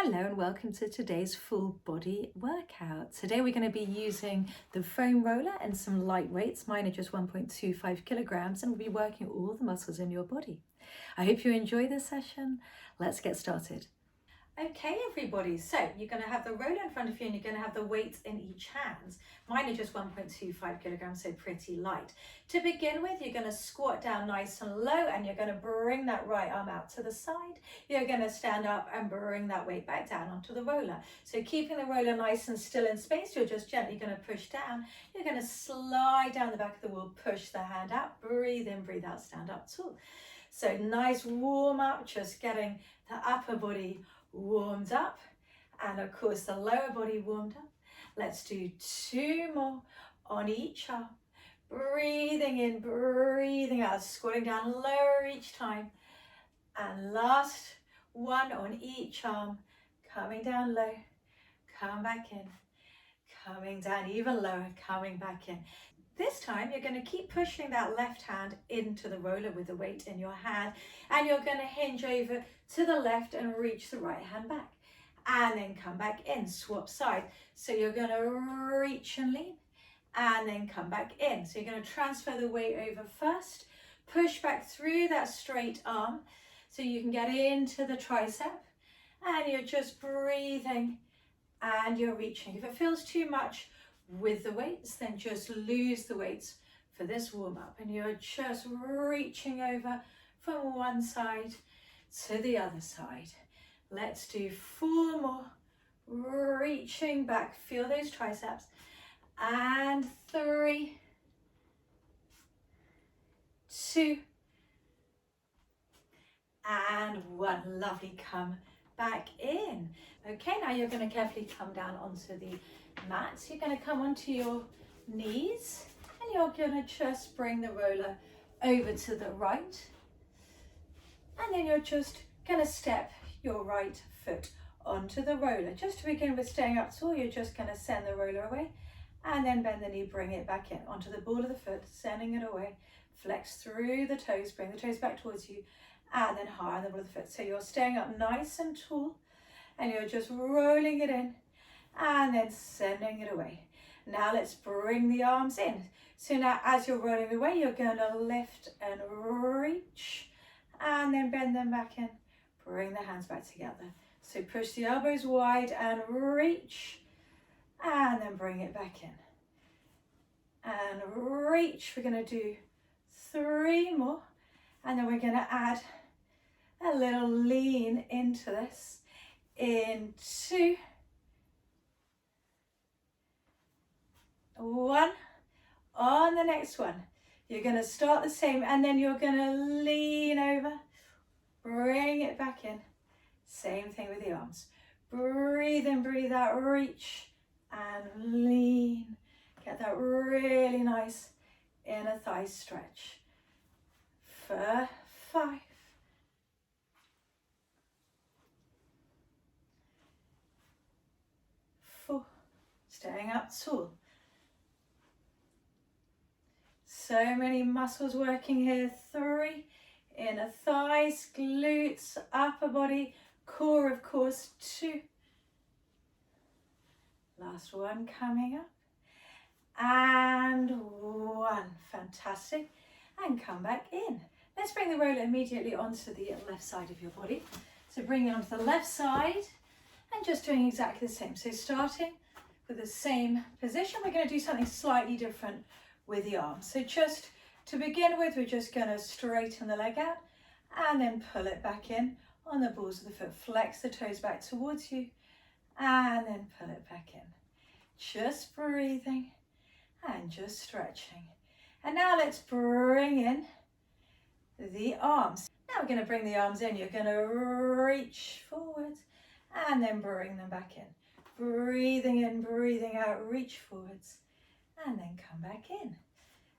Hello and welcome to today's full body workout. Today we're going to be using the foam roller and some light weights. Mine are just 1.25 kilograms and we'll be working all the muscles in your body. I hope you enjoy this session. Let's get started. Okay everybody, so you're going to have the roller in front of you and you're going to have the weights in each hand. Mine are just 1.25 kilograms, so pretty light. To begin with, you're going to squat down nice and low and you're going to bring that right arm out to the side. You're going to stand up and bring that weight back down onto the roller. So keeping the roller nice and still in space, you're just gently going to push down. You're going to slide down the back of the wall, push the hand out, breathe in, breathe out, stand up tall. So nice warm up, just getting the upper body warmed up and of course the lower body warmed up. Let's do two more on each arm. Breathing in, breathing out, squatting down lower each time. And last one on each arm, coming down low, come back in, coming down even lower, coming back in. This time you're going to keep pushing that left hand into the roller with the weight in your hand, and you're going to hinge over to the left and reach the right hand back and then come back in, swap side. So you're going to reach and lean and then come back in. So you're going to transfer the weight over first, push back through that straight arm so you can get into the tricep, and you're just breathing and you're reaching. If it feels too much with the weights, then just lose the weights for this warm up and you're just reaching over from one side to the other side. Let's do four more, reaching back, feel those triceps, and 3, 2, and 1. Lovely, come back in. Okay, now you're going to carefully come down onto the mat. So you're going to come onto your knees and you're going to just bring the roller over to the right, and then you're just going to step your right foot onto the roller. Just to begin with, staying up tall, you're just going to send the roller away and then bend the knee, bring it back in onto the ball of the foot, sending it away, flex through the toes, bring the toes back towards you, and then high on the ball of the foot. So you're staying up nice and tall and you're just rolling it in and then sending it away. Now let's bring the arms in. So now as you're rolling away, you're going to lift and reach and then bend them back in. Bring the hands back together. So push the elbows wide and reach and then bring it back in. And reach. We're going to do 3 more and then we're going to add a little lean into this. In 2, 1. On the next one, you're going to start the same and then you're going to lean over, bring it back in. Same thing with the arms. Breathe in, breathe out, reach and lean. Get that really nice inner thigh stretch. For 5, 4, staying up tall. So many muscles working here. 3, inner thighs, glutes, upper body, core of course. 2, last one coming up, and 1. Fantastic, and come back in. Let's bring the roller immediately onto the left side of your body. So bring it onto the left side and just doing exactly the same. So starting with the same position, we're going to do something slightly different with the arms. So just to begin with, we're just going to straighten the leg out and then pull it back in on the balls of the foot. Flex the toes back towards you and then pull it back in. Just breathing and just stretching. And now let's bring in the arms. Now we're going to bring the arms in. You're going to reach forwards and then bring them back in. Breathing in, breathing out, reach forwards and then come back in.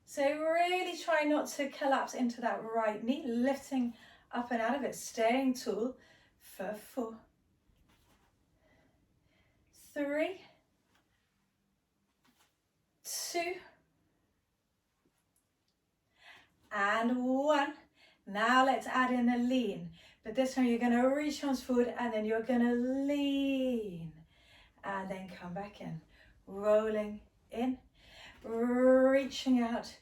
So really try not to collapse into that right knee, lifting up and out of it, staying tall for 4, 3, 2, and 1. Now let's add in a lean. But this time you're going to reach arms forward and then you're going to lean and then come back in. Rolling in, reaching out,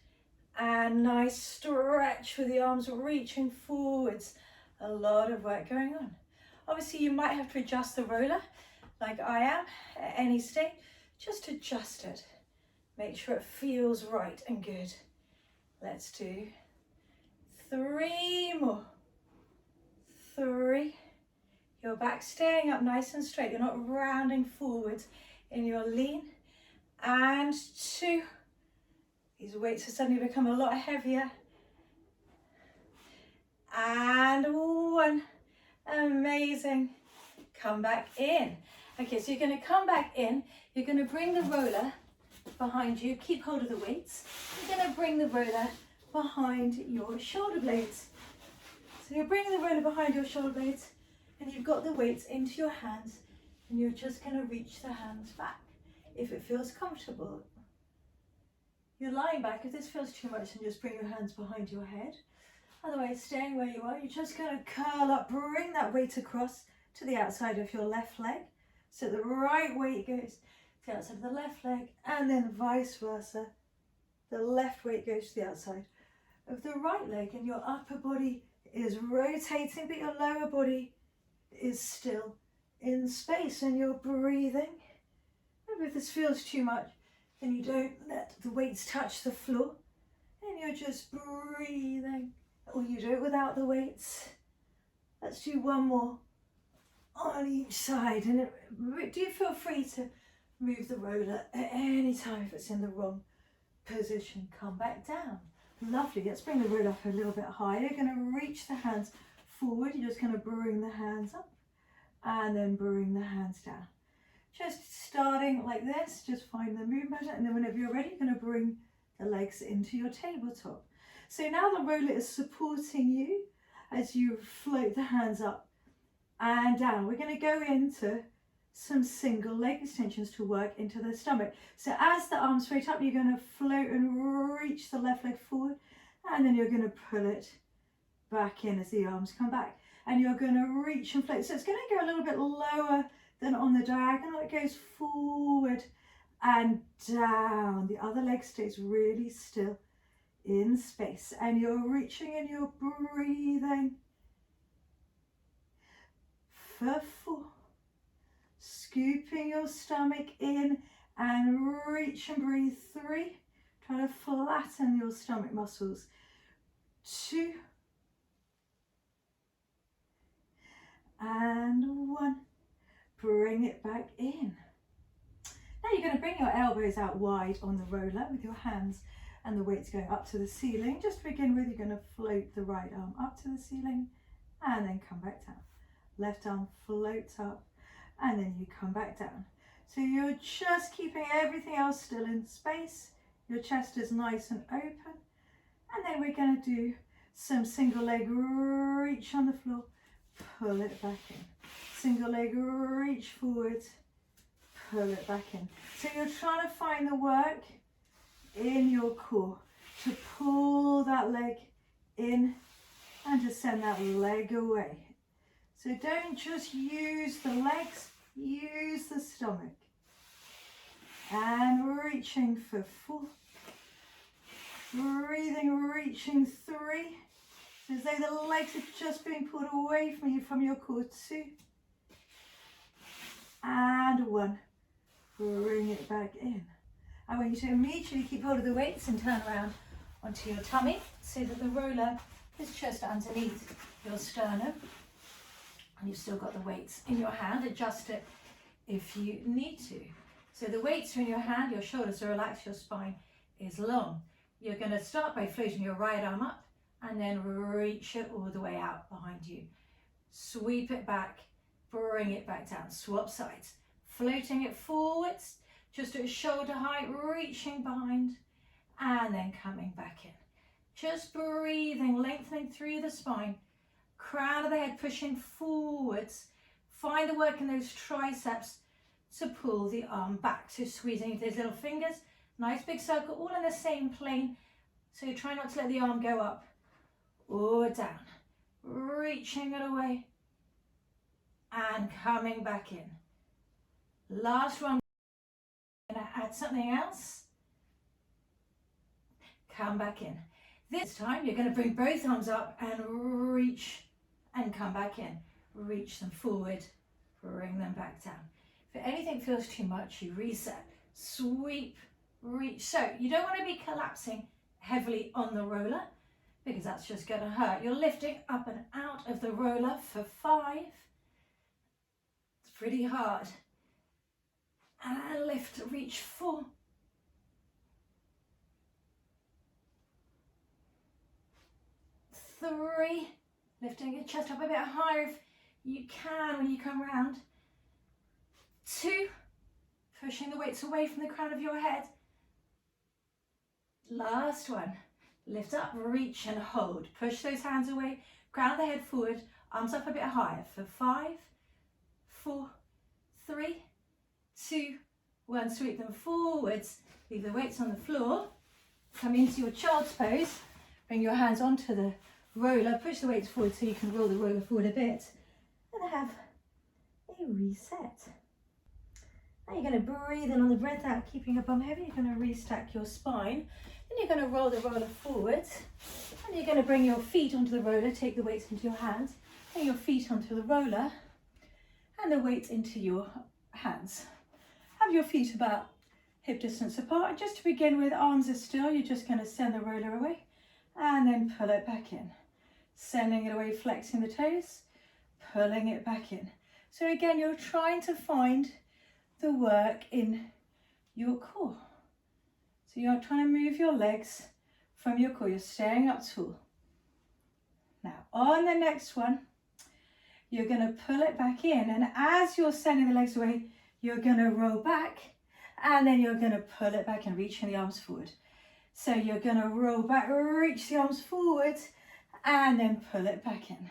and nice stretch with the arms reaching forwards. A lot of work going on. Obviously you might have to adjust the roller like I am at any stage. Just adjust it. Make sure it feels right and good. Let's do 3 more. 3. Your back staying up nice and straight. You're not rounding forwards in your lean. And 2. These weights have suddenly become a lot heavier. And 1. Amazing. Come back in. Okay, so you're going to come back in. You're going to bring the roller behind you. Keep hold of the weights. You're going to bring the roller behind your shoulder blades. So you're bringing the roller behind your shoulder blades and you've got the weights into your hands and you're just going to reach the hands back if it feels comfortable. You're lying back. If this feels too much, then just bring your hands behind your head. Otherwise, staying where you are, you're just going to curl up, bring that weight across to the outside of your left leg. So the right weight goes to the outside of the left leg and then vice versa. The left weight goes to the outside of the right leg and your upper body is rotating, but your lower body is still in space and you're breathing. Maybe if this feels too much, then you don't let the weights touch the floor and you're just breathing. Or you do it without the weights. Let's do 1 more on each side. And do feel free to move the roller at any time if it's in the wrong position. Come back down. Lovely. Let's bring the roller up a little bit higher. You're going to reach the hands forward. You're just going to bring the hands up and then bring the hands down. Just starting like this, just find the movement, and then whenever you're ready, you're going to bring the legs into your tabletop. So now the roller is supporting you as you float the hands up and down. We're going to go into some single leg extensions to work into the stomach. So as the arms float up, you're going to float and reach the left leg forward, and then you're going to pull it back in as the arms come back. And you're going to reach and float. So it's going to go a little bit lower than on the diagonal. It goes forward and down. The other leg stays really still in space. And you're reaching and you're breathing for 4. Scooping your stomach in and reach and breathe. 3. Try to flatten your stomach muscles. 2. And 1. Bring it back in. Now you're going to bring your elbows out wide on the roller with your hands and the weights going up to the ceiling. Just to begin with, you're going to float the right arm up to the ceiling and then come back down. Left arm floats up and then you come back down. So you're just keeping everything else still in space. Your chest is nice and open. And then we're going to do some single leg reach on the floor. Pull it back in. Single leg reach forwards, pull it back in. So you're trying to find the work in your core to pull that leg in and to send that leg away. So don't just use the legs, use the stomach. And reaching for 4. Breathing, reaching 3. So as though the legs are just being pulled away from you, from your core. 2. And 1. Bring it back in. I want you to immediately keep hold of the weights and turn around onto your tummy so that the roller is just underneath your sternum. And you've still got the weights in your hand. Adjust it if you need to. So the weights are in your hand, your shoulders are relaxed, your spine is long. You're going to start by floating your right arm up and then reach it all the way out behind you. Sweep it back, bring it back down. Swap sides. Floating it forwards, just at shoulder height, reaching behind, and then coming back in. Just breathing, lengthening through the spine. Crown of the head pushing forwards. Find the work in those triceps to pull the arm back. So squeezing those little fingers. Nice big circle, all in the same plane. So try not to let the arm go up or down. reaching it away, and coming back in. Last one. I'm going to add something else. Come back in. This time you're going to bring both arms up and reach and come back in. Reach them forward, bring them back down. If anything feels too much, you reset, sweep, reach. So you don't want to be collapsing heavily on the roller because that's just going to hurt. You're lifting up and out of the roller for 5. It's pretty hard. And lift, reach 4. 3. Lifting your chest up a bit higher if you can when you come round. 2. Pushing the weights away from the crown of your head. Last one. Lift up, reach and hold. Push those hands away. Crown of the head forward. Arms up a bit higher for 5, 4, 3, 2, 1. Sweep them forwards. Leave the weights on the floor. Come into your child's pose. Bring your hands onto the roller. Push the weights forward so you can roll the roller forward a bit. And have a reset. Now you're going to breathe in on the breath out, keeping your bum heavy. You're going to restack your spine. Then you're going to roll the roller forward. And you're going to bring your feet onto the roller. Take the weights into your hands. Bring your feet onto the roller. And the weights into your hands. Have your feet about hip distance apart. And just to begin with, arms are still. You're just going to send the roller away. And then pull it back in. Sending it away, flexing the toes. Pulling it back in. So again, you're trying to find the work in your core. So you're trying to move your legs from your core. You're staying up tall. Now on the next one, you're going to pull it back in. And as you're sending the legs away, you're going to roll back. And then you're going to pull it back and reaching the arms forward. So you're going to roll back, reach the arms forward, and then pull it back in.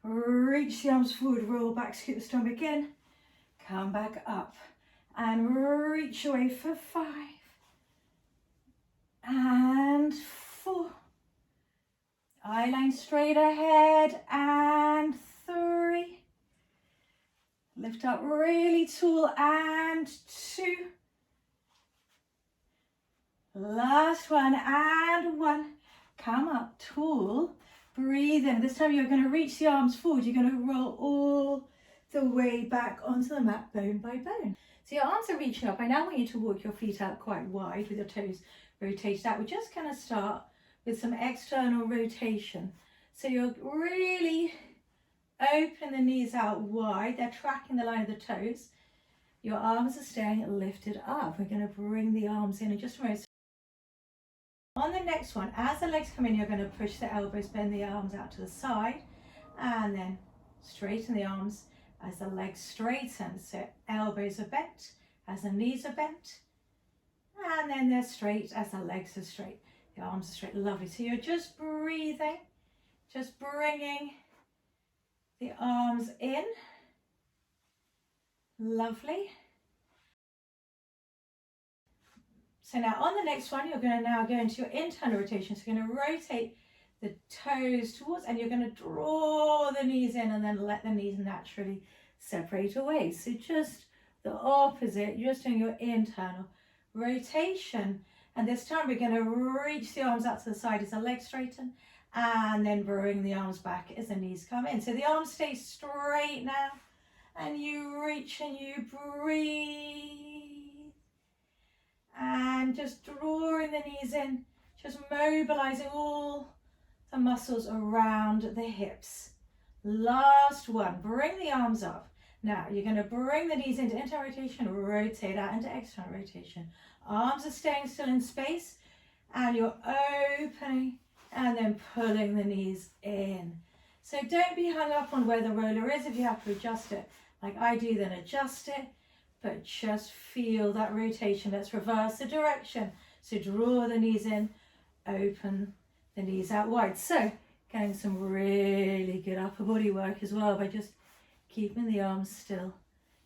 Reach the arms forward, roll back, scoop the stomach in, come back up, and reach away for 5, and 4. Eye line straight ahead, and 3. Lift up really tall, and 2. Last one, and 1. Come up tall. Breathe in. This time you're going to reach the arms forward. You're going to roll all the way back onto the mat, bone by bone. So your arms are reaching up. I now want you to walk your feet out quite wide with your toes rotated out. We're just going to start with some external rotation. So you're really open the knees out wide. They're tracking the line of the toes. Your arms are staying lifted up. We're going to bring the arms in just a moment. On the next one, as the legs come in, you're going to push the elbows, bend the arms out to the side, and then straighten the arms as the legs straighten. So elbows are bent as the knees are bent, and then they're straight as the legs are straight. The arms are straight. Lovely. So you're just breathing, just bringing the arms in. Lovely. So now on the next one, you're going to now go into your internal rotation. So you're going to rotate the toes towards, and you're going to draw the knees in and then let the knees naturally separate away. So just the opposite, you're just doing your internal rotation. And this time we're going to reach the arms out to the side as the legs straighten, and then bring the arms back as the knees come in. So the arms stay straight now, and you reach and you breathe. And just drawing the knees in, just mobilizing all the muscles around the hips. Last one, bring the arms up. Now you're going to bring the knees into internal rotation, rotate out into external rotation. Arms are staying still in space, and you're opening and then pulling the knees in. So don't be hung up on where the roller is. If you have to adjust it like I do, then adjust it. But just feel that rotation. Let's reverse the direction. So draw the knees in, open the knees out wide. So getting some really good upper body work as well by just keeping the arms still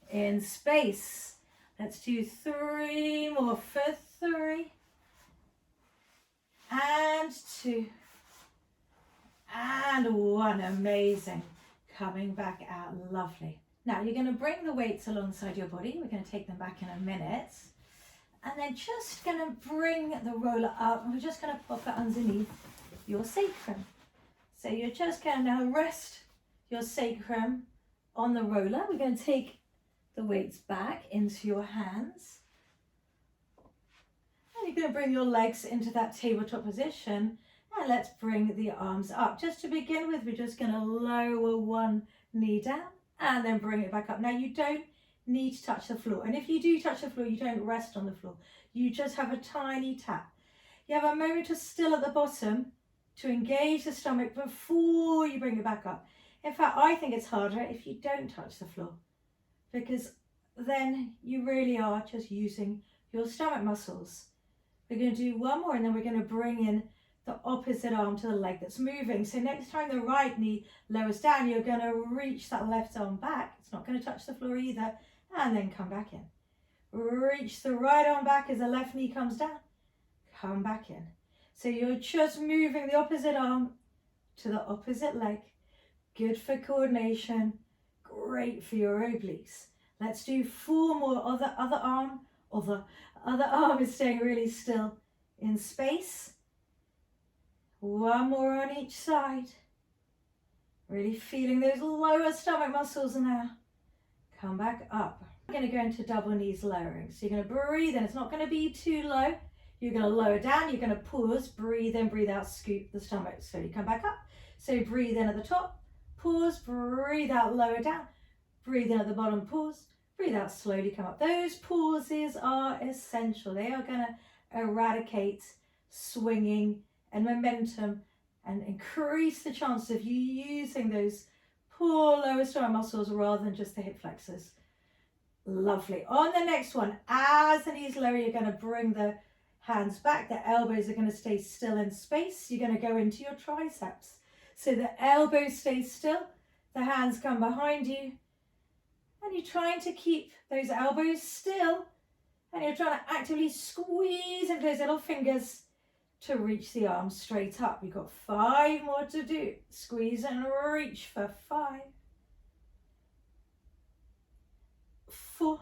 in space. Let's do 3 more for 3, and 2, and one. Amazing. Coming back out. Lovely. Now you're going to bring the weights alongside your body. We're going to take them back in a minute. And then just going to bring the roller up, and we're just going to pop it underneath your sacrum. So you're just going to now rest your sacrum on the roller. We're going to take the weights back into your hands. And you're going to bring your legs into that tabletop position. And let's bring the arms up. Just to begin with, we're just going to lower one knee down and then bring it back up. Now you don't need to touch the floor. And if you do touch the floor, you don't rest on the floor. You just have a tiny tap. You have a moment to still at the bottom to engage the stomach before you bring it back up. In fact, I think it's harder if you don't touch the floor, because then you really are just using your stomach muscles. We're going to do one more, and then we're going to bring in the opposite arm to the leg that's moving. So next time the right knee lowers down, you're going to reach that left arm back. It's not going to touch the floor either, and then come back in. Reach the right arm back as the left knee comes down. Come back in. So you're just moving the opposite arm to the opposite leg. Good for coordination, great for your obliques. Let's do 4 more. Other arm is staying really still in space. 1 more on each side. Really feeling those lower stomach muscles now. Come back up. We're going to go into double knees lowering. So you're going to breathe in. It's not going to be too low. You're going to lower down. You're going to pause, breathe in, breathe out, scoop the stomach. So you come back up. So breathe in at the top, pause, breathe out, lower down. Breathe in at the bottom, pause, breathe out, slowly come up. Those pauses are essential. They are going to eradicate swinging and momentum and increase the chance of you using those poor lower stomach muscles rather than just the hip flexors. Lovely. On the next one, as the knees lower, you're going to bring the hands back. The elbows are going to stay still in space. You're going to go into your triceps. So the elbows stay still, the hands come behind you, and you're trying to keep those elbows still, and you're trying to actively squeeze into those little fingers to reach the arms straight up. You've got 5 more to do. Squeeze and reach for 5, 4,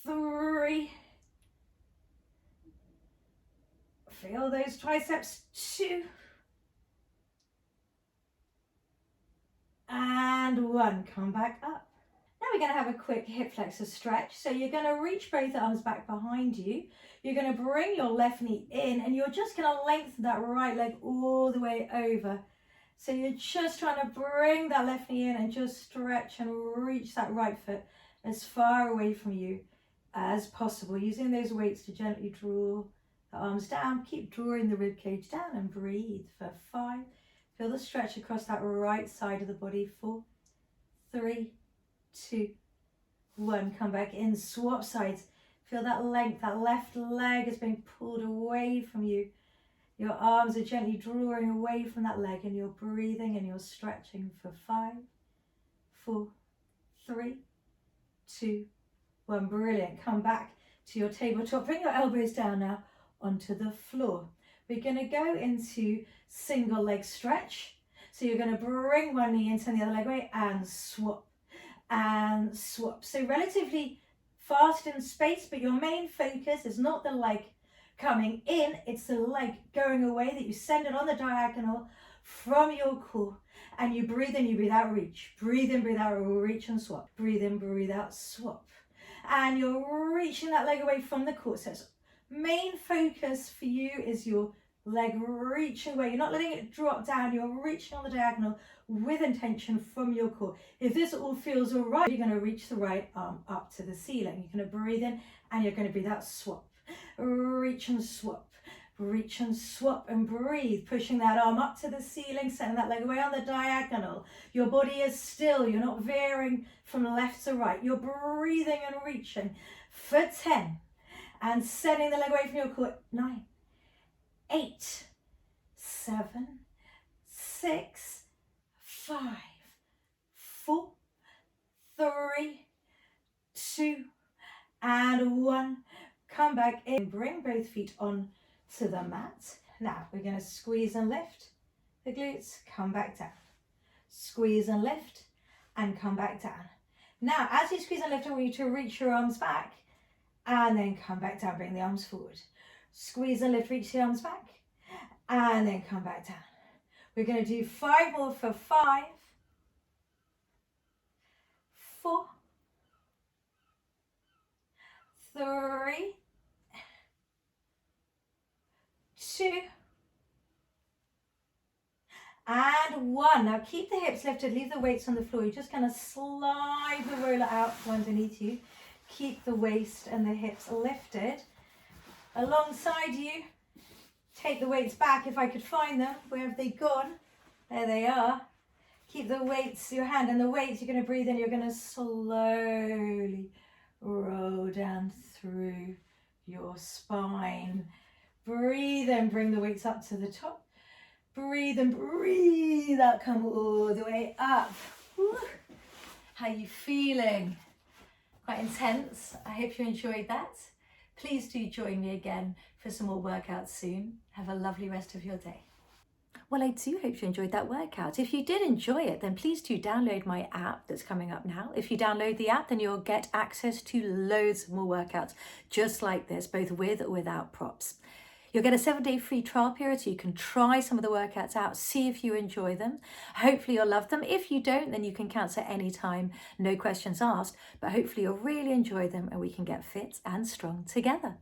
3, feel those triceps, 2, and 1. Come back up. Now we're going to have a quick hip flexor stretch. So you're going to reach both arms back behind you. You're going to bring your left knee in, and you're just going to lengthen that right leg all the way over. So you're just trying to bring that left knee in and just stretch and reach that right foot as far away from you as possible, using those weights to gently draw the arms down. Keep drawing the rib cage down and breathe for 5. Feel the stretch across that right side of the body. 4, 3, 2, 1. Come back in. Swap sides. Feel that length. That left leg is being pulled away from you. Your arms are gently drawing away from that leg, and you're breathing and you're stretching for 5, 4, 3, 2, 1. Brilliant. Come back to your tabletop. Bring your elbows down now onto the floor. We're going to go into single leg stretch. So you're going to bring one knee in, turn the other leg away, and swap and swap. So relatively fast in space, but your main focus is not the leg coming in, it's the leg going away, that you send it on the diagonal from your core. And you breathe in, you breathe out, reach. Breathe in, breathe out, reach and swap. Breathe in, breathe out, swap. And you're reaching that leg away from the core. So it's main focus for you is your leg reaching away. You're not letting it drop down. You're reaching on the diagonal with intention from your core. If this all feels all right, you're going to reach the right arm up to the ceiling. You're going to breathe in and you're going to breathe out, swap. Reach and swap. Reach and swap and breathe, pushing that arm up to the ceiling, sending that leg away on the diagonal. Your body is still, you're not veering from left to right. You're breathing and reaching for 10 and sending the leg away from your core. 9, 8, 7, 6, 5, 4, 3, 2, and 1. Come back in, bring both feet on to the mat. Now we're going to squeeze and lift the glutes, come back down. Squeeze and lift and come back down. Now, as you squeeze and lift, I want you to reach your arms back and then come back down, bring the arms forward. Squeeze and lift, reach the arms back and then come back down. We're going to do 5 more for 5, 4, 3, 2, and 1. Now keep the hips lifted, leave the weights on the floor. You're just going to slide the roller out from underneath you. Keep the waist and the hips lifted. Alongside you, take the weights back if I could find them. Where have they gone? There they are. Keep the weights, your hand and the weights, you're going to breathe in, you're going to slowly roll down through your spine. Breathe in, bring the weights up to the top. Breathe and breathe out, come all the way up. Woo. How are you feeling? Quite intense. I hope you enjoyed that. Please do join me again for some more workouts soon. Have a lovely rest of your day. Well, I do hope you enjoyed that workout. If you did enjoy it, then please do download my app that's coming up now. If you download the app, then you'll get access to loads more workouts just like this, both with or without props. You'll get a 7-day free trial period so you can try some of the workouts out, see if you enjoy them. Hopefully you'll love them. If you don't, then you can cancel at any time, no questions asked, but hopefully you'll really enjoy them and we can get fit and strong together.